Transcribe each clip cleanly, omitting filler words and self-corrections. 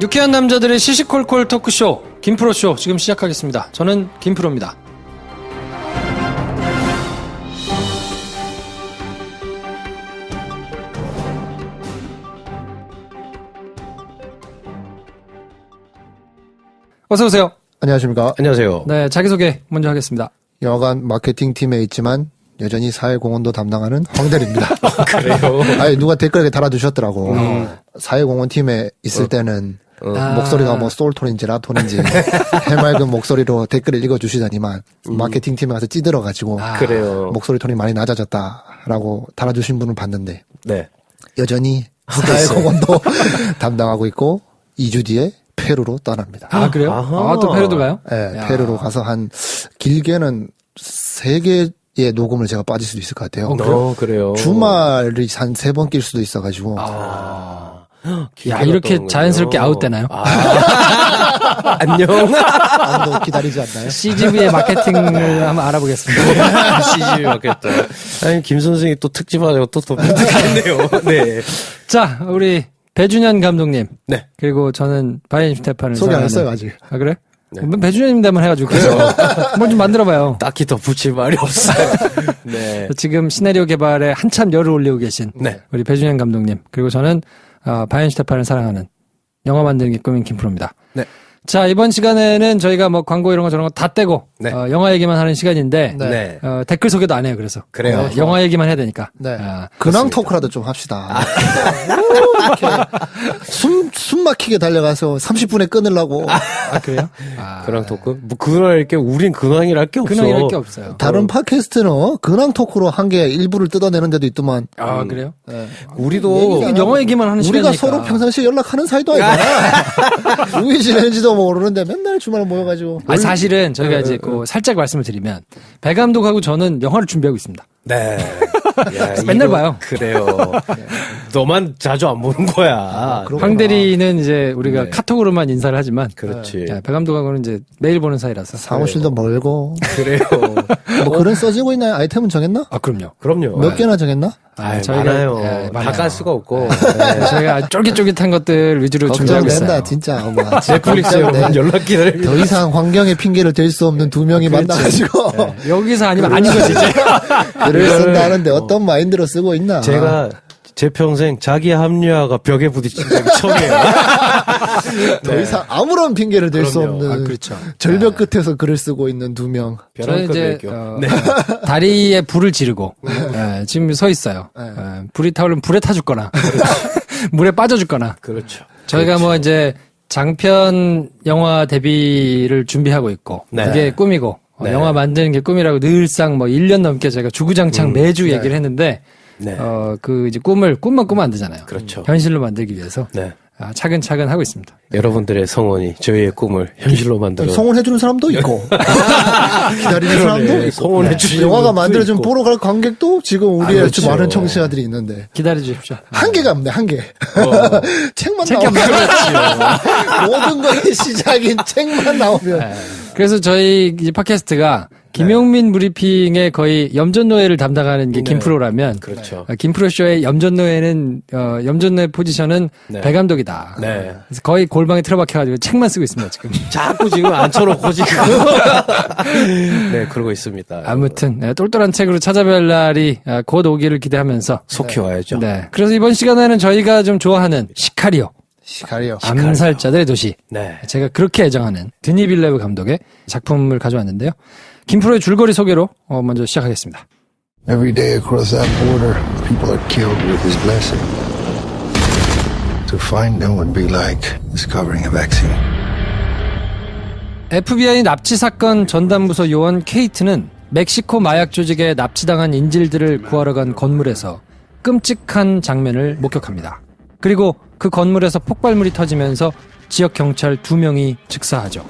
유쾌한 남자들의 시시콜콜 토크쇼 김프로쇼 지금 시작하겠습니다. 저는 김프로입니다. 어서 오세요. 안녕하십니까. 안녕하세요. 네, 자기소개 먼저 하겠습니다. 영화관 마케팅팀에 있지만 여전히 사회공헌도 담당하는 황대리입니다. 그래요? 아니 누가 댓글에 달아주셨더라고. 사회공헌팀에 있을 때는 목소리가 뭐 소울톤인지 라톤인지 해맑은 목소리로 댓글을 읽어주시더니만 마케팅팀에 가서 찌들어가지고 그래요. 목소리 톤이 많이 낮아졌다라고 달아주신 분을 봤는데 네. 여전히 사회공헌도 담당하고 있고 2주 뒤에 페루로 떠납니다. 아, 그래요? 아하. 또 페루도 가요? 네, 야. 페루로 가서 한 길게는 3개의 녹음을 제가 빠질 수도 있을 것 같아요. 그래요. 주말이 한 3번 낄 수도 있어가지고. 야, 이렇게 자연스럽게 아웃되나요? 안녕. 아무도 기다리지 않나요? CGV의 마케팅을 한번 알아보겠습니다. CG 맞겠다. 아니, 김 선생이 또 특집하자고 또 멘트가 있네요. 네. 자, 우리 배준현 감독님. 네. 그리고 저는 바이엔 슈테판을 소개 안 사랑하는- 했어요, 아직. 아, 그래? 배준현님들만 해가지고. 뭘 좀 만들어봐요. 딱히 더 붙일 말이 없어요. 네. 지금 시나리오 개발에 한참 열을 올리고 계신 네. 우리 배준현 감독님. 그리고 저는 바이엔 슈테판을 사랑하는 영화 만드는 게 꿈인 김프로입니다. 네. 자, 이번 시간에는 저희가 뭐 광고 이런 거 저런 거 다 떼고 네. 영화 얘기만 하는 시간인데 네. 댓글 소개도 안 해요. 그래서 그래요. 영화 얘기만 해야 되니까. 네. 아, 근황 토크라도 좀 합시다. 이렇게 숨 막히게 달려가서 30분에 끊으려고. 아, 그래요? 근황 토크? 뭐, 근황일 게, 우린 근황이랄 게 없어. 근황 이럴 게 없어요. 다른 팟캐스트는 근황 토크로 한 개 일부를 뜯어내는 데도 있더만. 아, 그래요? 우리도, 이게 영화 얘기만 하는 우리가 시간이니까. 서로 평상시에 연락하는 사이도 아니잖아. 누구 지내는지도 모르는데 맨날 주말 모여가지고. 아니, 사실은 저희가 이제 그 살짝 말씀을 드리면 배 감독하고 저는 영화를 준비하고 있습니다. 네. 야, 맨날 이거 봐요. 그래요. 너만 자주 안 보는 거야. 황 대리는 이제 우리가 네. 카톡으로만 인사를 하지만 그렇지. 배 감독하고는 이제 매일 보는 사이라서. 사무실도 멀고. 그래요. 뭐 그런 써지고 있나요? 아이템은 정했나? 아, 그럼요. 그럼요. 몇 개나 정했나? 많아요. 예, 다 깔 수가 없고. 네, 저희가 쫄깃쫄깃한 것들 위주로 준비하고 걱정된다, 있어요. 진짜. 어머, 넷플릭스 여러분 연락 기다립니다. 더 이상 환경의 핑계를 댈 수 없는 두 명이 만나가지고 여기서 아니면 아닌 거지 이제. 글을 쓴다는데 어떤 마인드로 쓰고 있나? 제가 제 평생 자기 합리화가 벽에 부딪힌 적이 처음이에요. 더 이상 아무런 핑계를 댈 수 그럼요. 없는 그렇죠. 절벽 끝에서 글을 쓰고 있는 두 명. 저는 이제 벽. 네. 다리에 불을 지르고 지금 서 있어요. 불이 타오르면 불에 타 죽거나 물에 빠져 죽거나. 그렇죠. 저희가 뭐 이제 장편 영화 데뷔를 준비하고 있고 네. 그게 꿈이고 네. 영화 만드는 게 꿈이라고 늘상 뭐 1년 넘게 제가 주구장창 매주 얘기를 했는데 네. 그 이제 꿈만 꾸면 안 되잖아요. 그렇죠. 현실로 만들기 위해서 네. 차근차근 하고 있습니다. 여러분들의 성원이 저희의 꿈을 현실로 만들어. 성원해주는 사람도 있고 기다리는 사람도 있고 성원해 주시는 영화가 분도 만들어준 있고. 보러 갈 관객도 지금 우리의 그렇죠. 많은 청취자들이 있는데 기다려 주십시오. 한계가 없네 한계. 책만 책이 나오면 모든 거의 시작인 책만 나오면 그래서 저희 이 팟캐스트가 김용민 브리핑의 거의 염전노예를 담당하는 게 네. 김프로라면 그렇죠. 김프로쇼의 염전노예는 염전노예 포지션은 네. 배 감독이다. 네. 그래서 거의 골방에 틀어박혀가지고 책만 쓰고 있습니다 지금. 자꾸 지금 앉혀놓고 지금. 네, 그러고 있습니다. 아무튼 똘똘한 책으로 찾아뵐 날이 곧 오기를 기대하면서 속히 와야죠. 네. 그래서 이번 시간에는 저희가 좀 좋아하는 시카리오 시카리오. 암살자들의 도시 네. 제가 그렇게 애정하는 드니 빌레브 감독의 작품을 가져왔는데요. 김프로의 줄거리 소개로 먼저 시작하겠습니다. Every day across that border, people are killed with his blessing. To find them would be like discovering a vaccine. FBI 납치 사건 전담부서 요원 케이트는 멕시코 마약 조직에 납치당한 인질들을 구하러 간 건물에서 끔찍한 장면을 목격합니다. 그리고 그 건물에서 폭발물이 터지면서 지역 경찰 2명이 즉사하죠.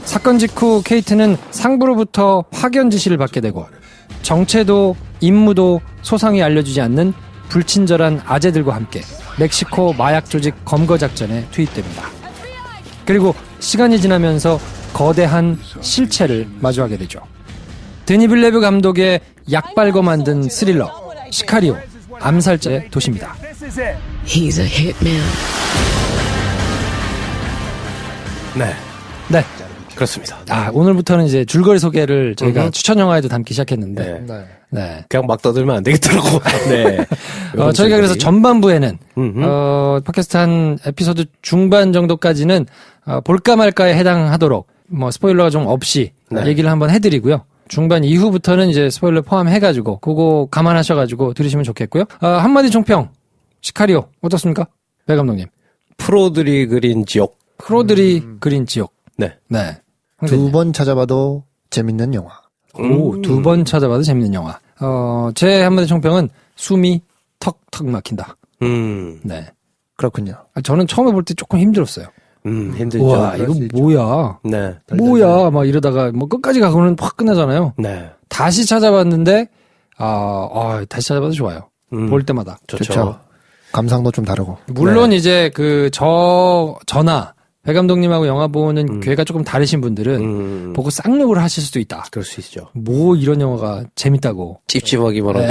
사건 직후 케이트는 상부로부터 파견 지시를 받게 되고 정체도 임무도 소상히 알려주지 않는 불친절한 아재들과 함께 멕시코 마약 조직 검거 작전에 투입됩니다. 그리고 시간이 지나면서 거대한 실체를 마주하게 되죠. 드니 빌레브 감독의 약발거 만든 스릴러 시카리오 암살자의 도시입니다. He's a hitman. 네. 네. 그렇습니다. 오늘부터는 이제 줄거리 소개를 저희가 추천 영화에도 담기 시작했는데. 네. 네. 네. 그냥 막 떠들면 안 되겠더라고. 네. 저희가 그래서 전반부에는, 팟캐스트 한 에피소드 중반 정도까지는, 볼까 말까에 해당하도록, 뭐, 스포일러가 좀 없이 네. 얘기를 한번 해드리고요. 중반 이후부터는 이제 스포일러 포함해가지고, 그거 감안하셔가지고 들으시면 좋겠고요. 한마디 총평, 시카리오, 어떻습니까? 배 감독님. 프로들이 그린 지옥. 프로들이 그린 지옥. 네. 네. 두 번 찾아봐도 재밌는 영화. 두 번 찾아봐도 재밌는 영화. 제 한마디 총평은 숨이 턱턱 막힌다. 네. 그렇군요. 저는 처음에 볼 때 조금 힘들었어요. 힘들죠. 와, 이거 뭐야. 네. 뭐야. 막 이러다가 뭐 끝까지 가고는 확 끝나잖아요. 네. 다시 찾아봤는데, 다시 찾아봐도 좋아요. 음. 볼 때마다. 좋죠. 감상도 좀 다르고. 물론 이제 저나 배 감독님하고 영화 보는 궤가 조금 다르신 분들은 보고 쌍욕을 하실 수도 있다. 그럴 수 있죠. 뭐 이런 영화가 재밌다고. 찝찝하기만 하고.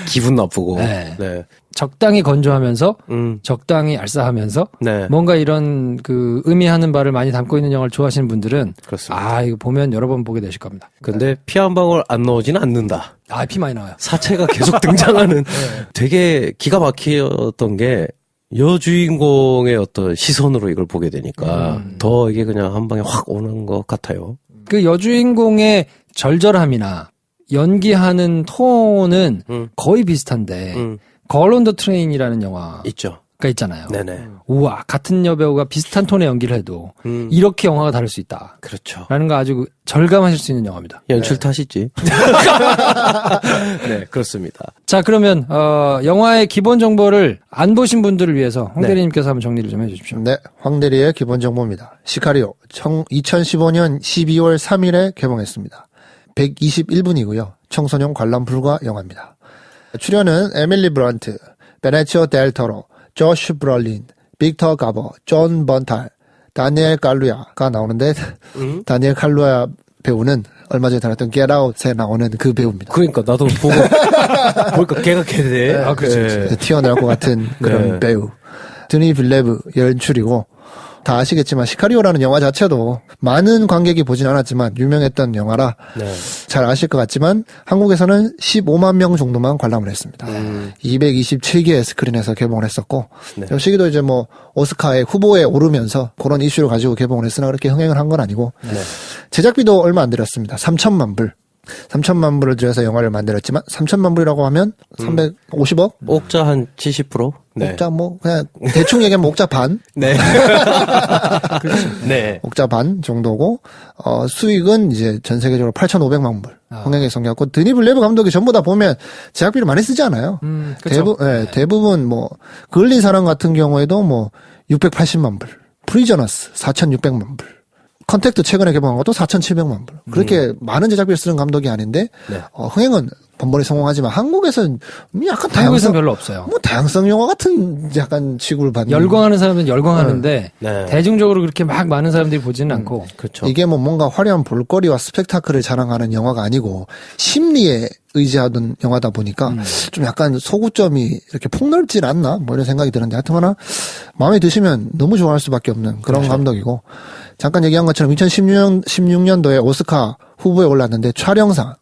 기분 나쁘고. 네. 네. 적당히 건조하면서 음. 적당히 알싸하면서 네. 뭔가 이런 그 의미하는 바를 많이 담고 있는 영화를 좋아하시는 분들은 그렇습니다. 이거 보면 여러 번 보게 되실 겁니다. 근데 피 한 방울 안 넣어지는 않는다. 피 많이 나와요. 사체가 계속 등장하는 되게 기가 막히었던 게 여주인공의 어떤 시선으로 이걸 보게 되니까 더 이게 그냥 한 방에 확 오는 것 같아요. 그 여주인공의 절절함이나 연기하는 톤은 거의 비슷한데 걸 온 더 트레인이라는 영화가 있죠. 있잖아요. 네네. 우와, 같은 여배우가 비슷한 톤의 연기를 해도 이렇게 영화가 다를 수 있다. 그렇죠. 라는 거 아주 절감하실 수 있는 영화입니다. 연출 탓이지. 네, 그렇습니다. 자, 그러면 영화의 기본 정보를 안 보신 분들을 위해서 홍 대리님께서 한번 정리를 좀 해주십시오. 네, 황대리의 기본 정보입니다. 시카리오 2015년 12월 3일에 개봉했습니다. 121분이고요. 청소년 관람 불가 영화입니다. 출연은 에밀리 브런트, 베네치오 델 토로, 조슈 브롤린, 빅터 가버, 존 번탈, 다니엘 칼루야가 나오는데 다니엘 칼루야 배우는 얼마 전에 다뤘던 Get Out에 나오는 그 배우입니다. 그러니까 나도 보고 보니까 걔가 걔네. 그렇죠. 튀어나올 것 같은 그런 네. 배우. 드니 빌레브 연출이고 다 아시겠지만 시카리오라는 영화 자체도 많은 관객이 보진 않았지만 유명했던 영화라 네. 잘 아실 것 같지만 한국에서는 15만 명 정도만 관람을 했습니다. 227개의 스크린에서 개봉을 했었고 네. 이 시기도 이제 뭐 오스카의 후보에 오르면서 그런 이슈를 가지고 개봉을 했으나 그렇게 흥행을 한 건 아니고 제작비도 얼마 안 들였습니다. 3천만 불. 3천만 불을 들여서 영화를 만들었지만 3천만 불이라고 하면 350억? 옥자 한 70%? 네. 옥자 뭐 그냥 대충 얘기하면 옥자 반? 네. 네. 옥자 반 정도고 수익은 이제 전 세계적으로 8,500만 불 흥행에 성공했고 드니 블레브 감독이 전부 다 보면 제작비를 많이 쓰지 않아요. 그렇죠. 대부분 뭐 그을린 사람 같은 경우에도 뭐 680만 불, 프리저너스 4,600만 불. 컨택트 최근에 개봉한 것도 4,700만 불. 그렇게 많은 제작비를 쓰는 감독이 아닌데 흥행은 번번이 성공하지만 한국에서는 약간 한국에서는 별로 없어요. 뭐 다양성 영화 같은 약간 취급을 받는. 열광하는 사람은 열광하는데 네. 대중적으로 그렇게 막 많은 사람들이 보지는 않고 그렇죠. 이게 뭐 뭔가 화려한 볼거리와 스펙타클을 자랑하는 영화가 아니고 심리에 의지하던 영화다 보니까 좀 약간 소구점이 이렇게 폭넓질 않나 뭐 이런 생각이 드는데 하여튼거나 마음에 드시면 너무 좋아할 수밖에 없는 그런 감독이고 잠깐 얘기한 것처럼 2016년도에 오스카 후보에 올랐는데 촬영상,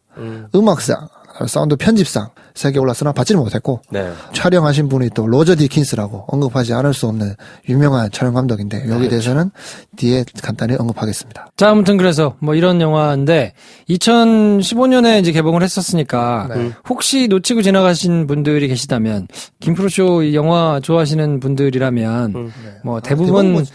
음악상, 사운드 편집상 3개 올랐으나 받지는 못했고 네. 촬영하신 분이 또 로저 디킨스라고 언급하지 않을 수 없는 유명한 촬영 감독인데 여기 대해서는 뒤에 간단히 언급하겠습니다. 자, 아무튼 그래서 뭐 이런 영화인데 2015년에 이제 개봉을 했었으니까 혹시 놓치고 지나가신 분들이 계시다면 김프로쇼 이 영화 좋아하시는 분들이라면 뭐 대부분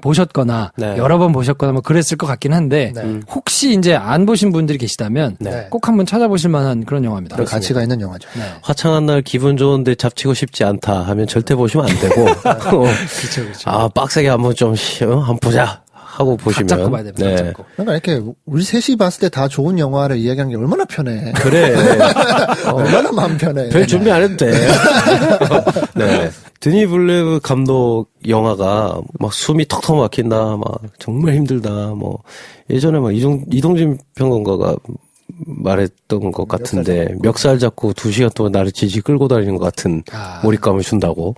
보셨거나 네. 여러 번 보셨거나 뭐 그랬을 것 같긴 한데 혹시 이제 안 보신 분들이 계시다면 네. 꼭 한번 찾아보실 만한 그런 영화입니다. 그 가치가 있는 영화죠. 화창한 날 기분 좋은데 잡치고 싶지 않다 하면 절대 보시면 안 되고. 그렇죠. 아, 빡세게 한번 좀 한번 보자 하고 보시면. 각 잡고 봐야 됩니다. 각 잡고. 그러니까 이렇게 우리 셋이 봤을 때 다 좋은 영화를 이야기하는 게 얼마나 편해. 그래. 얼마나 마음 편해. 별 준비 안 해도 돼. 네. 드니 블레브 감독 영화가 막 숨이 턱턱 막힌다, 막 정말 힘들다, 뭐 예전에 막 이동진 평론가가 말했던 것 같은데 멱살 잡고 2시간 동안 나를 지지 끌고 다니는 것 같은 몰입감을 준다고.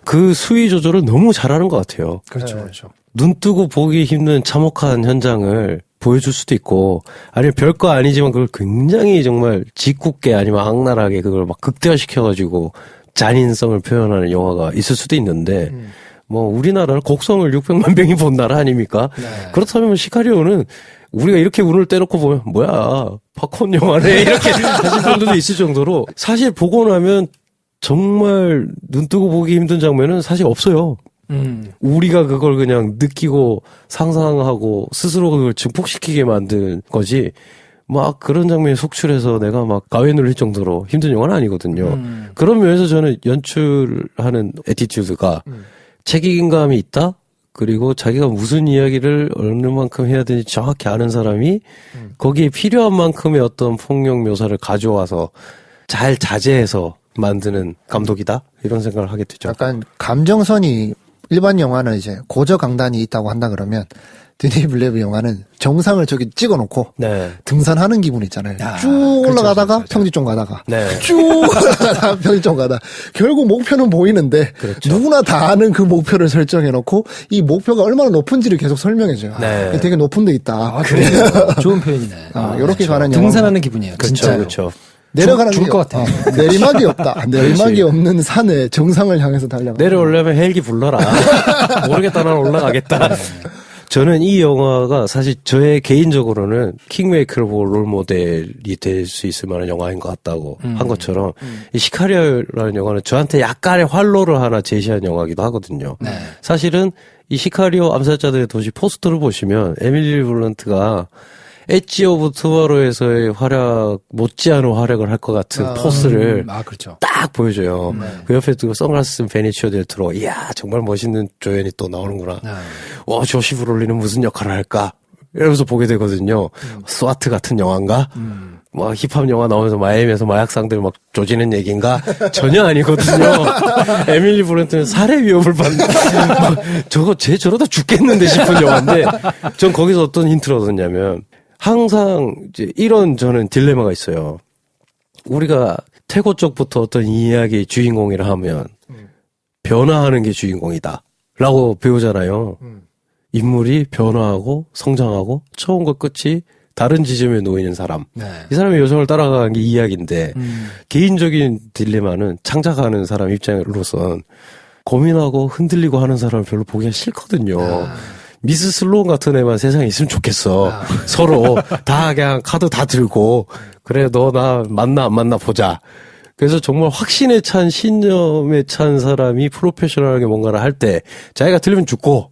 그 수위 조절을 너무 잘하는 것 같아요. 그렇죠. 그렇죠. 눈 뜨고 보기 힘든 참혹한 현장을 보여줄 수도 있고, 아니면 별거 아니지만 그걸 굉장히 정말 짓궂게 아니면 악랄하게 그걸 막 극대화시켜가지고 잔인성을 표현하는 영화가 있을 수도 있는데, 뭐 우리나라는 곡성을 600만 명이 본 나라 아닙니까? 네. 그렇다면 시카리오는 우리가 이렇게 운을 떼놓고 보면 뭐야 팝콘 영화네 이렇게 하실 분들도 있을 정도로 사실 보고 나면 정말 눈 뜨고 보기 힘든 장면은 사실 없어요. 우리가 그걸 그냥 느끼고 상상하고 스스로 그걸 증폭시키게 만든 거지 막 그런 장면이 속출해서 내가 막 가위 눌릴 정도로 힘든 영화는 아니거든요. 그런 면에서 저는 연출하는 애티튜드가 책임감이 있다? 그리고 자기가 무슨 이야기를 어느 만큼 해야 되는지 정확히 아는 사람이 거기에 필요한 만큼의 어떤 폭력 묘사를 가져와서 잘 자제해서 만드는 감독이다? 이런 생각을 하게 되죠. 약간 감정선이 일반 영화는 이제 고저강단이 있다고 한다 그러면 드니 블레브 영화는 정상을 저기 찍어놓고 네. 등산하는 기분 있잖아요. 쭉 그렇죠, 올라가다가 그렇죠. 평지점 가다가 네. 쭉 올라가다가 평지점 가다 결국 목표는 보이는데 그렇죠. 누구나 다 아는 그 목표를 설정해놓고 이 목표가 얼마나 높은지를 계속 설명해줘요. 네. 되게 높은 데 있다. 아, 그래요. 좋은 표현이네. 이렇게 가는 영화. 등산하는 기분이에요. 그렇죠. 진짜. 그렇죠. 내려가는 죽을 게 것 같아. 내리막이 없다. 내리막이 없는 산에 정상을 향해서 달려가. 내려오려면 헬기 불러라. 모르겠다, 난 올라가겠다. 저는 이 영화가 사실 저의 개인적으로는 킹메이커를 보고 롤 모델이 될 수 있을 만한 영화인 것 같다고 한 것처럼 이 시카리오라는 영화는 저한테 약간의 활로를 하나 제시한 영화이기도 하거든요. 네. 사실은 이 시카리오 암살자들의 도시 포스터를 보시면 에밀리 블런트가 엣지 오브 투모로우에서의 활약 못지않은 활약을 할 것 같은 포스를 그렇죠. 딱 보여줘요. 그 옆에 두고 선글라스 쓴 베니치오 델 트로, 이야 정말 멋있는 조연이 또 나오는구나. 와 조시 브롤린은 무슨 역할을 할까? 이러면서 보게 되거든요. 스와트 같은 영화인가? 뭐 힙합 영화 나오면서 마이애미에서 마약상들 막 조지는 얘기인가? 전혀 아니거든요. 에밀리 블런트는 살해 위협을 받는 저거 쟤 저러다 죽겠는데 싶은 영화인데 전 거기서 어떤 힌트를 얻었냐면 항상 이제 이런 저는 딜레마가 있어요. 우리가 태고 쪽부터 어떤 이야기의 주인공이라 하면 변화하는 게 주인공이다 라고 배우잖아요. 인물이 변화하고 성장하고 처음과 끝이 다른 지점에 놓이는 사람. 네. 이 사람의 여정을 따라가는 게 이야기인데 개인적인 딜레마는 창작하는 사람 입장으로선 고민하고 흔들리고 하는 사람을 별로 보기가 싫거든요. 미스 슬로운 같은 애만 세상에 있으면 좋겠어. 서로 다 그냥 카드 다 들고 그래 너 나 만나 안 만나 보자. 그래서 정말 확신에 찬 신념에 찬 사람이 프로페셔널하게 뭔가를 할 때 자기가 틀리면 죽고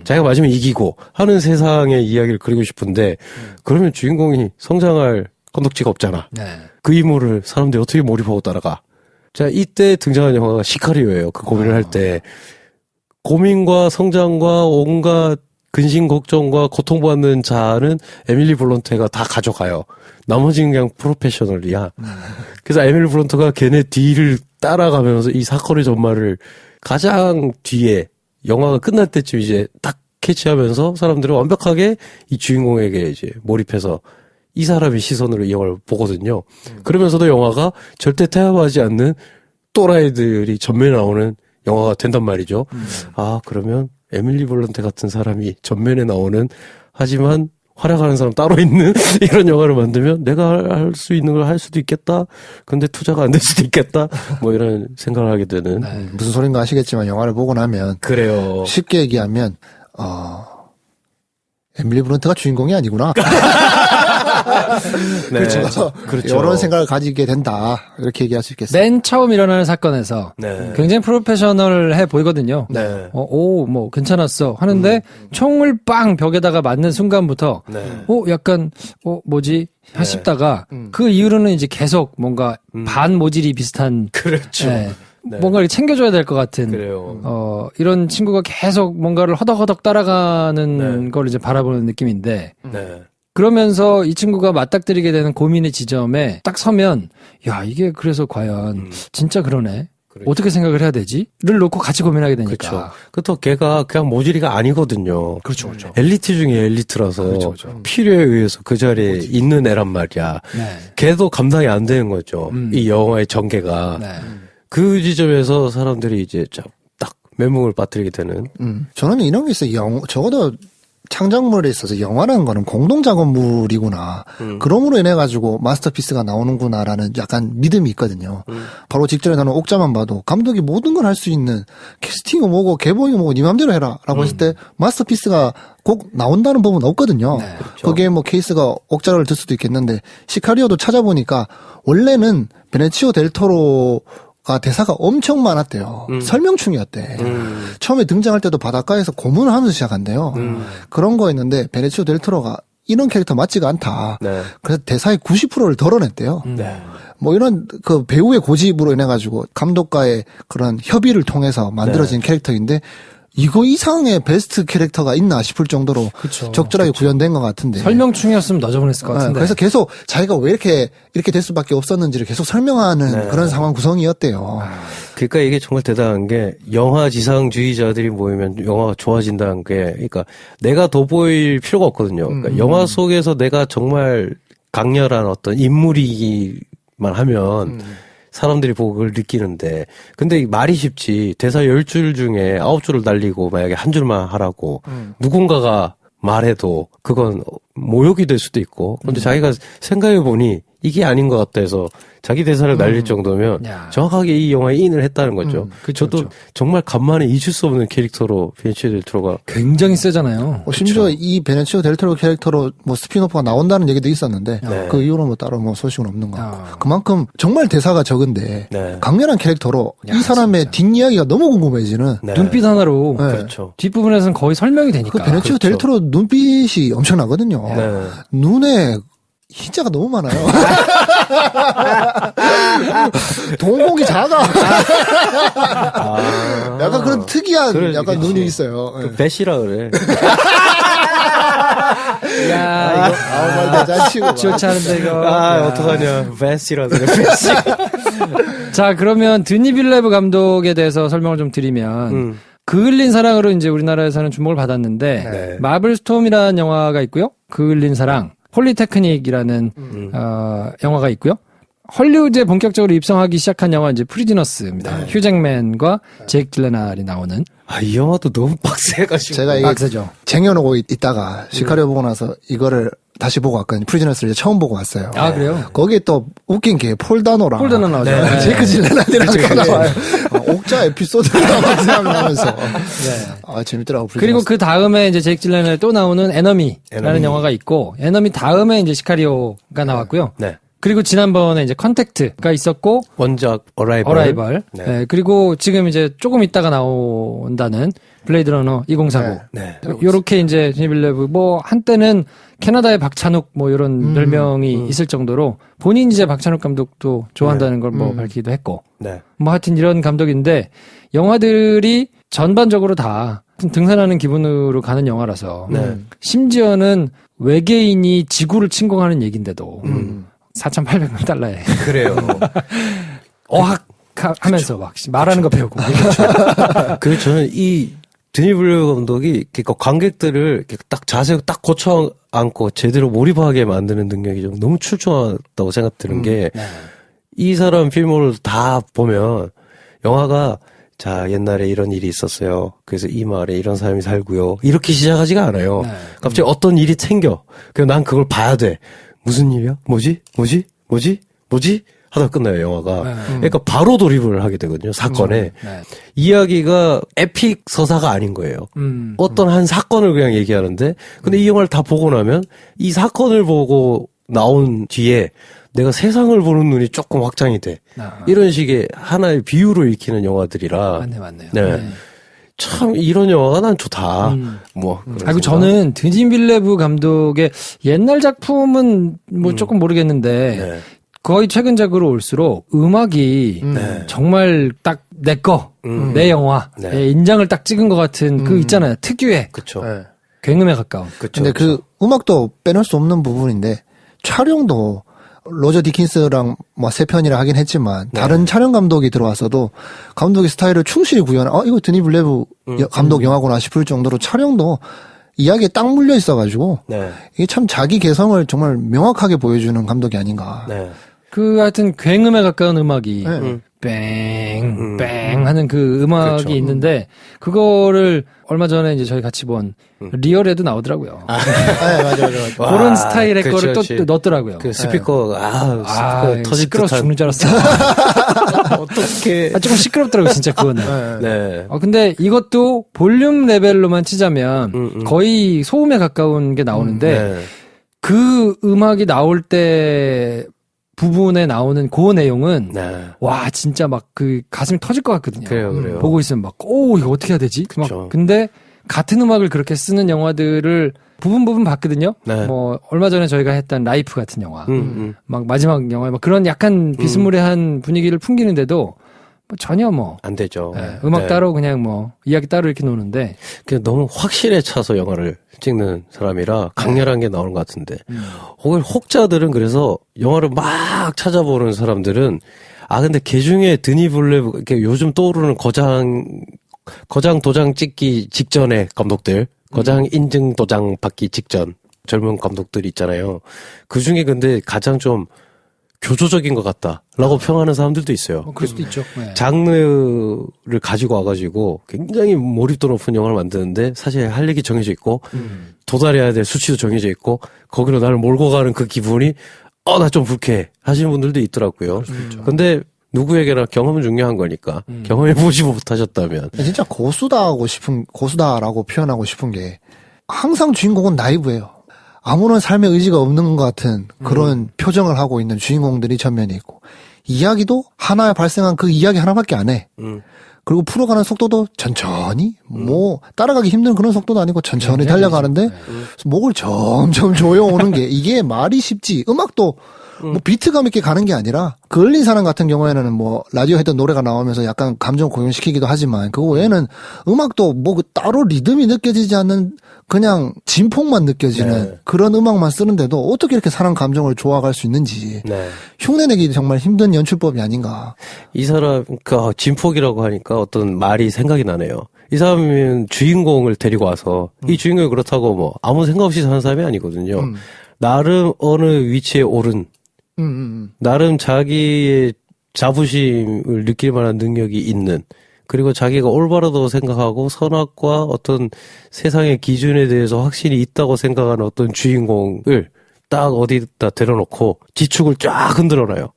자기가 맞으면 이기고 하는 세상의 이야기를 그리고 싶은데 그러면 주인공이 성장할 건덕지가 없잖아. 네. 그 인물을 사람들이 어떻게 몰입하고 따라가. 자 이때 등장한 영화가 시카리오예요. 그 고민을 할 때 고민과 성장과 온갖 근심 걱정과 고통받는 자는 에밀리 블런트가 다 가져가요. 나머지는 그냥 프로페셔널이야. 그래서 에밀리 블런트가 걔네 뒤를 따라가면서 이 사건의 전말을 가장 뒤에 영화가 끝날 때쯤 이제 딱 캐치하면서 사람들은 완벽하게 이 주인공에게 이제 몰입해서 이 사람의 시선으로 이 영화를 보거든요. 그러면서도 영화가 절대 태압하지 않는 또라이들이 전면에 나오는 영화가 된단 말이죠. 아, 그러면 에밀리 블런트 같은 사람이 전면에 나오는 하지만 활약하는 사람 따로 있는 이런 영화를 만들면 내가 할 수 있는 걸 할 수도 있겠다. 근데 투자가 안 될 수도 있겠다. 뭐 이런 생각을 하게 되는. 무슨 소린가 아시겠지만 영화를 보고 나면 그래요. 쉽게 얘기하면 에밀리 블런트가 주인공이 아니구나. 네. 그렇죠. 그렇죠. 이런 생각을 가지게 된다. 이렇게 얘기할 수 있겠어요. 맨 처음 일어나는 사건에서 네. 굉장히 프로페셔널해 보이거든요. 네. 뭐 괜찮았어 하는데 총을 빵 벽에다가 맞는 순간부터 네. 약간 뭐지 싶다가 그 이후로는 이제 계속 뭔가 반 모질이 비슷한 그렇죠. 네. 네. 뭔가를 챙겨줘야 될 것 같은 그래요. 이런 친구가 계속 뭔가를 허덕허덕 따라가는 걸 이제 바라보는 느낌인데 네. 그러면서 이 친구가 맞닥뜨리게 되는 고민의 지점에 딱 서면 야 이게 그래서 과연 진짜 그러네 그렇죠. 어떻게 생각을 해야 되지?를 놓고 같이 고민하게 되니까 그렇죠. 그렇죠. 걔가 그냥 모질이가 아니거든요. 그렇죠, 그렇죠. 엘리트 중에 엘리트라서 그렇죠. 필요에 의해서 그 자리에 있는 애란 말이야. 네. 걔도 감당이 안 되는 거죠. 이 영화의 전개가. 네. 그 지점에서 사람들이 이제 딱 멘붕을 빠뜨리게 되는. 저는 이런 게 있어요. 적어도 창작물에 있어서 영화라는 거는 공동작업물이구나. 그럼으로 인해 가지고 마스터피스가 나오는구나라는 약간 믿음이 있거든요. 바로 직전에 나는 옥자만 봐도 감독이 모든 걸 할 수 있는 캐스팅이 뭐고 개봉이 뭐고 네 맘대로 해라라고 했을 때 마스터피스가 꼭 나온다는 부분은 없거든요. 그게 뭐 케이스가 옥자를 들 수도 있겠는데 시카리오도 찾아보니까 원래는 베네치오 델 토로가 대사가 엄청 많았대요. 설명충이었대. 처음에 등장할 때도 바닷가에서 고문을 하면서 시작한대요. 그런 거였는데 베네치오 델 토로가 이런 캐릭터 맞지가 않다. 네. 그래서 대사의 90%를 덜어냈대요. 네. 뭐 이런 그 배우의 고집으로 인해 가지고 감독과의 그런 협의를 통해서 만들어진 캐릭터인데 이거 이상의 베스트 캐릭터가 있나 싶을 정도로 적절하게 구현된 것 같은데. 설명충이었으면 너저분했을 것 같은데. 그래서 계속 자기가 왜 이렇게 될 수밖에 없었는지를 계속 설명하는 그런 상황 구성이었대요. 그러니까 이게 정말 대단한 게 영화 지상주의자들이 모이면 영화가 좋아진다는 게 그러니까 내가 돋보일 필요가 없거든요. 그러니까 영화 속에서 내가 정말 강렬한 어떤 인물이기만 하면 사람들이 보고 그걸 느끼는데 근데 말이 쉽지 대사 10줄 중에 9줄을 날리고 만약에 한 줄만 하라고 누군가가 말해도 그건 모욕이 될 수도 있고 근데 자기가 생각해보니 이게 아닌 것 같다 해서 자기 대사를 날릴 정도면 야. 정확하게 이 영화에 인을 했다는 거죠. 그쵸, 저도 그쵸. 정말 간만에 잊을 수 없는 캐릭터로 베네치오 델 토로가 굉장히 세잖아요. 심지어 이 베네치오 델 토로 캐릭터로 뭐 스피노프가 나온다는 얘기도 있었는데 네. 그 이후로 뭐 따로 뭐 소식은 없는 것 같고 그만큼 정말 대사가 적은데 네. 강렬한 캐릭터로 야, 이 사람의 뒷이야기가 너무 궁금해지는 네. 눈빛 하나로 네. 그렇죠. 뒷부분에서는 거의 설명이 되니까. 그 베네치오 델 토로 눈빛이 엄청나거든요. 네. 눈에 흰자가 너무 많아요. 동공이 작아. 약간 그런 특이한 그래, 약간 그치. 눈이 있어요. 예. 배시라 그래. 야, 이거 말 대잔치고. 좋지 않은데 이거. 아, 어떡하냐. 배시라 그래. 배시. 자, 그러면 드니 빌레브 감독에 대해서 설명을 좀 드리면 그을린 사랑으로 이제 우리나라에서는 주목을 받았는데 네. 마블 스톰이라는 영화가 있고요. 그을린 사랑, 폴리테크닉이라는 영화가 있고요. 헐리우드에 본격적으로 입성하기 시작한 영화 이제 프리즈너스입니다. 휴잭맨과 제이크 질레날이 나오는 아, 이 영화도 너무 빡세가지고. 제가 이게 빡세죠. 쟁여놓고 있다가 시카리오 보고 나서 이거를 다시 보고 왔거든요. 프리즈너스를 이제 처음 보고 왔어요. 아, 그래요? 거기에 또 웃긴 게 폴 다노랑 폴 다노 나오죠. 네. 네. 제이크 질레날이랑 나와요. 옥자 에피소드가 생각나면서 아 재밌더라고. 그리고 프리즈너스. 그 다음에 이제 제이크 질레날 또 나오는 에너미라는 영화가 있고 에너미 다음에 이제 시카리오가 나왔고요. 네. 그리고 지난번에 이제 컨택트가 있었고 원작 어라이벌. 어라이벌. 네. 네. 그리고 지금 이제 조금 있다가 나온다는 블레이드 러너 2049. 네. 요렇게 이제 드니 빌레브 뭐 한때는 캐나다의 박찬욱 뭐 이런 별명이 있을 정도로 본인 이제 박찬욱 감독도 좋아한다는 걸 뭐 밝히기도 했고. 네. 뭐 하여튼 이런 감독인데 영화들이 전반적으로 다 등산하는 기분으로 가는 영화라서 심지어는 외계인이 지구를 침공하는 얘기인데도 4,800만 달러에 그래요. 어학 하면서 막 말하는 거 배우고 그래서 저는 이 드니 빌레브 감독이 그러니까 관객들을 이렇게 딱 자세 딱 고쳐 앉고 제대로 몰입하게 만드는 능력이 좀 너무 출중하다고 생각 드는 게 이 사람 필모를 다 보면 영화가 자 옛날에 이런 일이 있었어요. 그래서 이 마을에 이런 사람이 살고요. 이렇게 시작하지가 않아요. 갑자기 어떤 일이 생겨. 그래서 난 그걸 봐야 돼. 무슨 일이야? 뭐지? 하다 끝나요, 영화가. 그러니까 바로 돌입을 하게 되거든요, 사건에. 이야기가 에픽 서사가 아닌 거예요. 어떤 한 사건을 그냥 얘기하는데, 근데 이 영화를 다 보고 나면, 이 사건을 보고 나온 뒤에, 내가 세상을 보는 눈이 조금 확장이 돼. 이런 식의 하나의 비유로 읽히는 영화들이라. 맞네요. 네. 참, 이런 영화가 난 좋다. 뭐. 그리고 저는 드니 빌레브 감독의 옛날 작품은 뭐 조금 모르겠는데 네. 거의 최근작으로 올수록 음악이 정말 딱 내 거, 내 영화, 네. 의 인장을 딱 찍은 것 같은 그 있잖아요. 특유의 그쵸. 네. 굉음에 가까운. 그쵸. 근데 그 음악도 빼놓을 수 없는 부분인데 촬영도 로저 디킨스랑 뭐 세 편이라 하긴 했지만 다른 촬영 감독이 들어와서도 감독의 스타일을 충실히 구현. 이거 드니 빌레브 감독 영화구나 싶을 정도로 촬영도 이야기에 딱 물려 있어가지고 네. 이게 참 자기 개성을 정말 명확하게 보여주는 감독이 아닌가. 네. 그 하여튼 굉음에 가까운 음악이 뺑, 뺑하는 그 음악이 그렇죠. 있는데, 그거를 얼마 전에 이제 저희 같이 본 리얼에도 나오더라고요. 네, 맞아. 그런 스타일의 그렇지, 거를 또 그렇지. 넣었더라고요. 그 스피커, 스피커 터질 시끄러워서 듯한. 죽는 줄 알았어요. 어떻게. 조금 시끄럽더라고요, 진짜 그거는. 네. 근데 이것도 볼륨 레벨로만 치자면 거의 소음에 가까운 게 나오는데, 네. 그 음악이 나올 때 부분에 나오는 그 내용은 네. 와 진짜 막 그 가슴이 터질 것 같거든요. 그래요. 보고 있으면 막 오 이거 어떻게 해야 되지? 그쵸. 막 근데 같은 음악을 그렇게 쓰는 영화들을 부분 봤거든요. 네. 뭐 얼마 전에 저희가 했던 라이프 같은 영화, 막 마지막 영화 막 그런 약간 비스무리한 분위기를 풍기는데도 뭐 전혀 뭐 안 되죠. 음악 네. 따로 그냥 뭐 이야기 따로 이렇게 노는데 그냥 너무 확실에 차서 영화를 찍는 사람이라 강렬한 게 나오는 것 같은데. 혹은 혹자들은 그래서 영화를 막 찾아보는 사람들은 근데 걔 중에 드니 블레브 이렇게 요즘 떠오르는 거장 도장 찍기 직전의 감독들, 거장 인증 도장 받기 직전 젊은 감독들 있잖아요. 그 중에 근데 가장 좀 교조적인 것 같다라고 평하는 사람들도 있어요. 그럴 수도 있죠. 네. 장르를 가지고 와가지고 굉장히 몰입도 높은 영화를 만드는데 사실 할 얘기 정해져 있고 도달해야 될 수치도 정해져 있고 거기로 나를 몰고 가는 그 기분이 나 좀 불쾌해 하시는 분들도 있더라고요. 근데 누구에게나 경험은 중요한 거니까 경험해보지 못하셨다면 진짜 고수다라고 표현하고 싶은 게 항상 주인공은 나이브예요. 아무런 삶의 의지가 없는 것 같은 그런 표정을 하고 있는 주인공들이 전면에 있고 이야기도 하나에 발생한 그 이야기 하나밖에 안 해. 그리고 풀어가는 속도도 천천히 뭐 따라가기 힘든 그런 속도도 아니고 천천히 달려가는데 목을 점점 조여오는 게 이게 말이 쉽지. 음악도 뭐 비트감 있게 가는 게 아니라 걸린 사람 같은 경우에는 뭐 라디오 했던 노래가 나오면서 약간 감정 공연시키기도 하지만 그거 외에는 음악도 뭐 그 따로 리듬이 느껴지지 않는 그냥 진폭만 느껴지는 네. 그런 음악만 쓰는데도 어떻게 이렇게 사람 감정을 조아갈 수 있는지 네. 흉내내기 정말 힘든 연출법이 아닌가. 이 사람 진폭이라고 하니까 어떤 말이 생각이 나네요. 이 사람은 주인공을 데리고 와서 이 주인공이 그렇다고 뭐 아무 생각 없이 사는 사람이 아니거든요. 나름 어느 위치에 오른 나름 자기의 자부심을 느낄 만한 능력이 있는 그리고 자기가 올바르다고 생각하고 선악과 어떤 세상의 기준에 대해서 확신이 있다고 생각하는 어떤 주인공을 딱 어디다 데려놓고 지축을 쫙 흔들어놔요.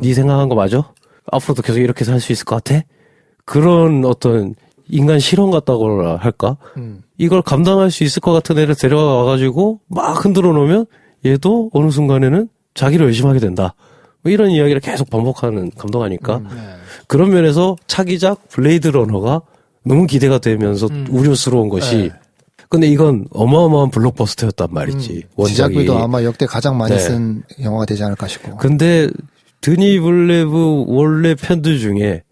네 생각한 거 맞아? 앞으로도 계속 이렇게 살 수 있을 것 같아? 그런 어떤 인간 실험 같다고 할까? 이걸 감당할 수 있을 것 같은 애를 데려가 와가지고 막 흔들어 놓으면 얘도 어느 순간에는 자기를 의심하게 된다. 뭐 이런 이야기를 계속 반복하는 감독하니까 그런 면에서 차기작 블레이드 러너가 너무 기대가 되면서 우려스러운 것이 근데 이건 어마어마한 블록버스터였단 말이지. 원작이. 제작비도 아마 역대 가장 많이 네. 쓴 영화가 되지 않을까 싶고. 근데 드니 블레브 원래 팬들 중에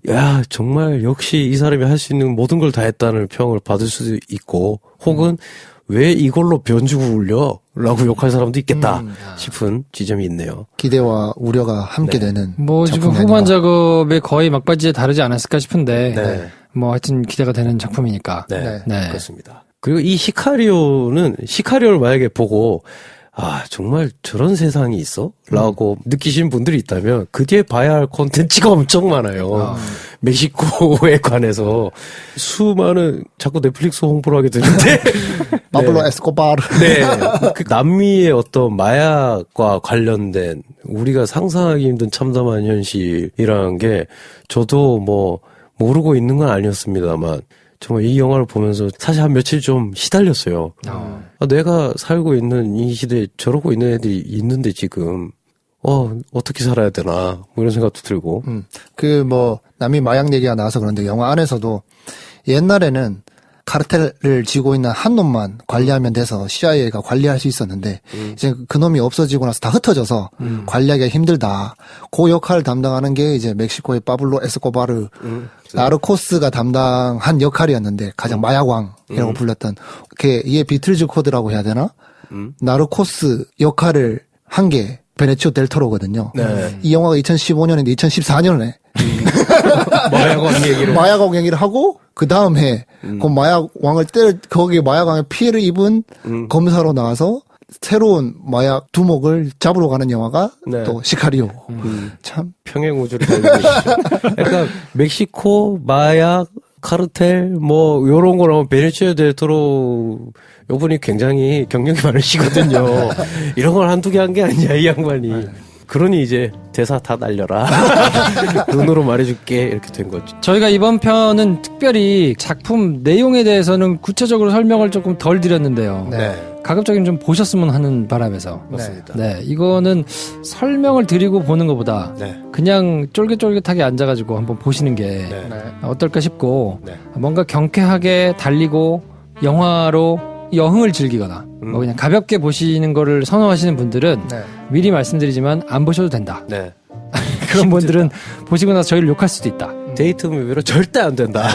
야 정말 역시 이 사람이 할 수 있는 모든 걸 다 했다는 평을 받을 수도 있고 혹은 왜 이걸로 변주고 울려? 라고 욕할 사람도 있겠다 싶은 지점이 있네요. 기대와 우려가 함께 되는. 뭐 지금 작품이 후반 아닌가. 작업의 거의 막바지에 다르지 않았을까 싶은데 네. 뭐 하여튼 기대가 되는 작품이니까. 네. 네. 그렇습니다. 그리고 이 시카리오를 만약에 보고 정말 저런 세상이 있어? 라고 느끼신 분들이 있다면 그 뒤에 봐야 할 콘텐츠가 엄청 많아요. 멕시코에 관해서 수많은 자꾸 넷플릭스 홍보를 하게 되는데 파블로 에스코바르. 네. 그 남미의 어떤 마약과 관련된 우리가 상상하기 힘든 참담한 현실이라는 게 저도 뭐 모르고 있는 건 아니었습니다만 정말 이 영화를 보면서 사실 한 며칠 좀 시달렸어요. 내가 살고 있는 이 시대에 저러고 있는 애들이 있는데 지금 어떻게 살아야 되나 뭐 이런 생각도 들고 남미 마약 얘기가 나와서 그런데 영화 안에서도 옛날에는 카르텔을 쥐고 있는 한 놈만 관리하면 돼서 CIA가 관리할 수 있었는데 이제 그 놈이 없어지고 나서 다 흩어져서 관리하기가 힘들다. 그 역할을 담당하는 게 이제 멕시코의 파블로 에스코바르 나르코스가 담당한 역할이었는데 가장 마약왕이라고 불렸던 이게 비틀즈 코드라고 해야 되나? 나르코스 역할을 한 게 베네치오 델 토로거든요. 네. 이 영화가 2015년인데 2014년에 마약왕 얘기를 하고 그 다음 해 그 마약왕을 거기에 마약왕에 피해를 입은 검사로 나와서 새로운 마약 두목을 잡으러 가는 영화가 네. 또 시카리오. 참 평행 우주를 달리고 있죠. 그러니까 멕시코 마약 카르텔 뭐 요런 거랑 베네치아 델 토로 요분이 굉장히 경력이 많으시거든요. 이런 걸 한두 개 한 게 아니야 이 양반이. 그러니 이제 대사 다 날려라. 눈으로 말해줄게 이렇게 된 거죠. 저희가 이번 편은 특별히 작품 내용에 대해서는 구체적으로 설명을 조금 덜 드렸는데요. 네. 가급적이면 좀 보셨으면 하는 바람에서. 맞습니다. 네, 이거는 설명을 드리고 보는 것보다 네. 그냥 쫄깃쫄깃하게 앉아가지고 한번 보시는 게 네. 네. 어떨까 싶고 네. 뭔가 경쾌하게 달리고 영화로 여흥을 즐기거나 뭐 그냥 가볍게 보시는 거를 선호하시는 분들은 네. 미리 말씀드리지만 안 보셔도 된다. 네. 그런 분들은 보시고 나서 저희를 욕할 수도 있다. 데이트 무비로 절대 안 된다.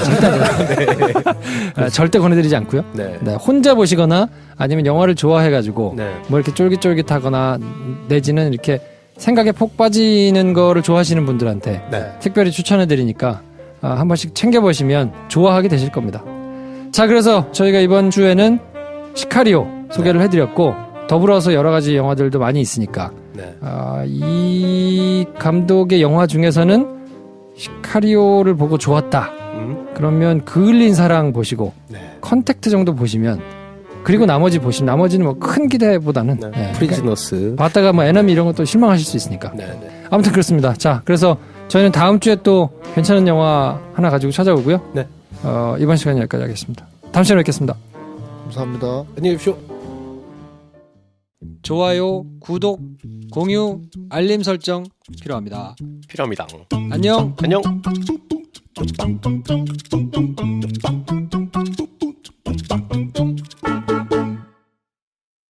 절대 권해드리지 않고요. 네. 네, 혼자 보시거나 아니면 영화를 좋아해가지고 네. 뭐 이렇게 쫄깃쫄깃하거나 내지는 이렇게 생각에 폭 빠지는 거를 좋아하시는 분들한테 네. 특별히 추천해드리니까 한 번씩 챙겨보시면 좋아하게 되실 겁니다. 자, 그래서 저희가 이번 주에는 시카리오 소개를 해드렸고 더불어서 여러 가지 영화들도 많이 있으니까 네. 이 감독의 영화 중에서는 시카리오를 보고 좋았다. 그러면 그을린 사랑 보시고 네. 컨택트 정도 보시면 그리고 나머지 보시면 나머지는 뭐 큰 기대보다는 네. 예, 프리즈너스. 봤다가 뭐 에너미 이런 것도 실망하실 수 있으니까. 네. 네. 아무튼 그렇습니다. 자, 그래서 저희는 다음 주에 또 괜찮은 영화 하나 가지고 찾아오고요. 네. 이번 시간 여기까지 하겠습니다. 다음 시간에 뵙겠습니다. 감사합니다. 안녕히 계십시오. 좋아요, 구독, 공유, 알림 설정 필요합니다. 필요합니다. 안녕. 안녕. Bum,